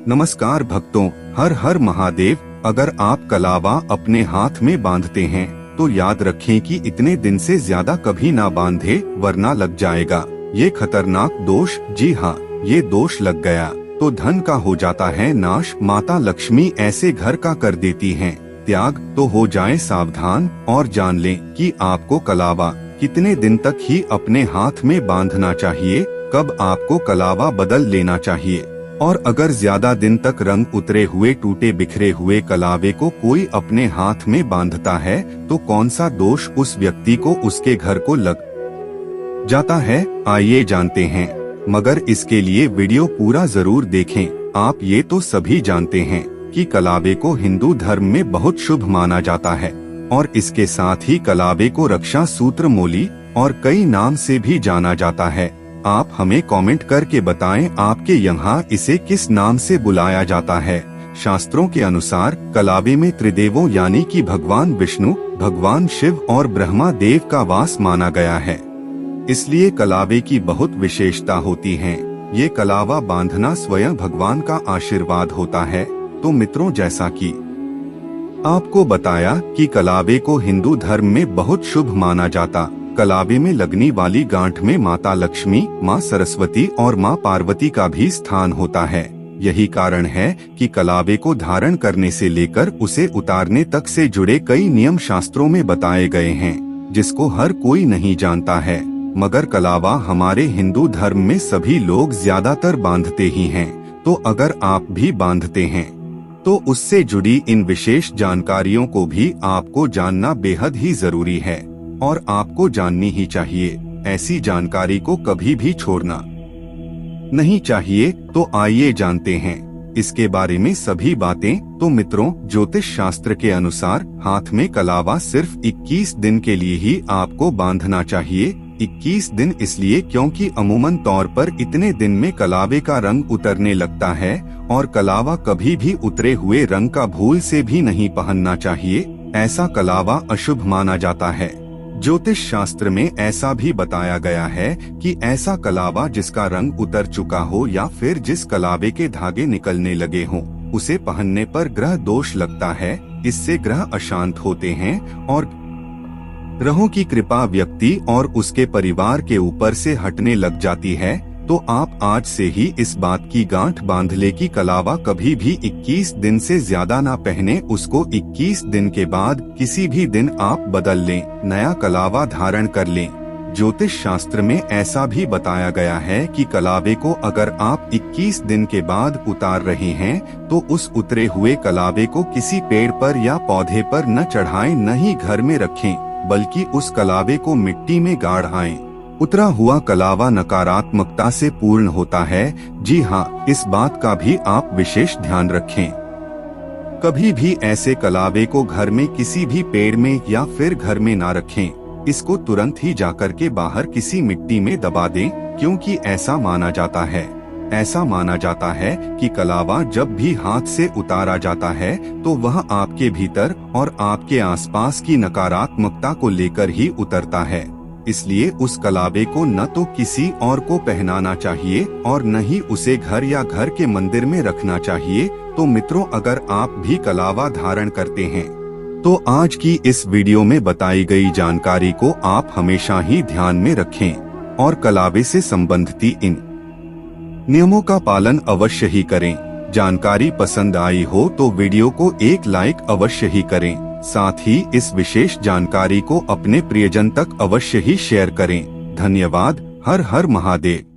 नमस्कार भक्तों, हर हर महादेव। अगर आप कलावा अपने हाथ में बांधते हैं तो याद रखें कि इतने दिन से ज्यादा कभी ना बांधे, वरना लग जाएगा ये खतरनाक दोष। जी हाँ, ये दोष लग गया तो धन का हो जाता है नाश। माता लक्ष्मी ऐसे घर का कर देती हैं त्याग। तो हो जाएं सावधान और जान लें कि आपको कलावा कितने दिन तक ही अपने हाथ में बांधना चाहिए, कब आपको कलावा बदल लेना चाहिए। और अगर ज्यादा दिन तक रंग उतरे हुए टूटे बिखरे हुए कलावे को कोई अपने हाथ में बांधता है तो कौन सा दोष उस व्यक्ति को उसके घर को लग जाता है, आइए जानते हैं। मगर इसके लिए वीडियो पूरा जरूर देखें। आप ये तो सभी जानते हैं कि कलावे को हिंदू धर्म में बहुत शुभ माना जाता है और इसके साथ ही कलावे को रक्षा सूत्र मोली और कई नाम से भी जाना जाता है। आप हमें कमेंट करके बताएं आपके यहाँ इसे किस नाम से बुलाया जाता है। शास्त्रों के अनुसार कलावे में त्रिदेवों यानी कि भगवान विष्णु, भगवान शिव और ब्रह्मा देव का वास माना गया है, इसलिए कलावे की बहुत विशेषता होती है। ये कलावा बांधना स्वयं भगवान का आशीर्वाद होता है। तो मित्रों, जैसा कि आपको बताया कि कलावे को हिंदू धर्म में बहुत शुभ माना जाता, कलावे में लगने वाली गांठ में माता लक्ष्मी, माँ सरस्वती और माँ पार्वती का भी स्थान होता है। यही कारण है कि कलावे को धारण करने से लेकर उसे उतारने तक से जुड़े कई नियम शास्त्रों में बताए गए हैं, जिसको हर कोई नहीं जानता है। मगर कलावा हमारे हिंदू धर्म में सभी लोग ज्यादातर बांधते ही हैं। तो अगर आप भी बांधते हैं तो उससे जुड़ी इन विशेष जानकारियों को भी आपको जानना बेहद ही जरूरी है और आपको जाननी ही चाहिए। ऐसी जानकारी को कभी भी छोड़ना नहीं चाहिए। तो आइए जानते हैं इसके बारे में सभी बातें। तो मित्रों, ज्योतिष शास्त्र के अनुसार हाथ में कलावा सिर्फ 21 दिन के लिए ही आपको बांधना चाहिए। 21 दिन इसलिए क्योंकि अमूमन तौर पर इतने दिन में कलावे का रंग उतरने लगता है और कलावा कभी भी उतरे हुए रंग का भूल से भी नहीं पहनना चाहिए। ऐसा कलावा अशुभ माना जाता है। ज्योतिष शास्त्र में ऐसा भी बताया गया है कि ऐसा कलावा जिसका रंग उतर चुका हो या फिर जिस कलावे के धागे निकलने लगे हों, उसे पहनने पर ग्रह दोष लगता है। इससे ग्रह अशांत होते हैं और ग्रहों की कृपा व्यक्ति और उसके परिवार के ऊपर से हटने लग जाती है। तो आप आज से ही इस बात की गांठ बांध ले कि कलावा कभी भी 21 दिन से ज्यादा ना पहने। उसको 21 दिन के बाद किसी भी दिन आप बदल लें, नया कलावा धारण कर लें। ज्योतिष शास्त्र में ऐसा भी बताया गया है कि कलावे को अगर आप 21 दिन के बाद उतार रहे हैं तो उस उतरे हुए कलावे को किसी पेड़ पर या पौधे पर न चढ़ाएं, न ही घर में रखें, बल्कि उस कलावे को मिट्टी में गाड़ आएं। उतरा हुआ कलावा नकारात्मकता से पूर्ण होता है। जी हाँ, इस बात का भी आप विशेष ध्यान रखें। कभी भी ऐसे कलावे को घर में किसी भी पेड़ में या फिर घर में ना रखें। इसको तुरंत ही जाकर के बाहर किसी मिट्टी में दबा दें, क्योंकि ऐसा माना जाता है कि कलावा जब भी हाथ से उतारा जाता है तो वह आपके भीतर और आपके आसपास की नकारात्मकता को लेकर ही उतरता है। इसलिए उस कलावे को न तो किसी और को पहनाना चाहिए और न ही उसे घर या घर के मंदिर में रखना चाहिए। तो मित्रों, अगर आप भी कलावा धारण करते हैं तो आज की इस वीडियो में बताई गई जानकारी को आप हमेशा ही ध्यान में रखें और कलावे से संबंधित इन नियमों का पालन अवश्य ही करें। जानकारी पसंद आई हो तो वीडियो को एक लाइक अवश्य ही करें। साथ ही इस विशेष जानकारी को अपने प्रियजन तक अवश्य ही शेयर करें। धन्यवाद। हर हर महादेव।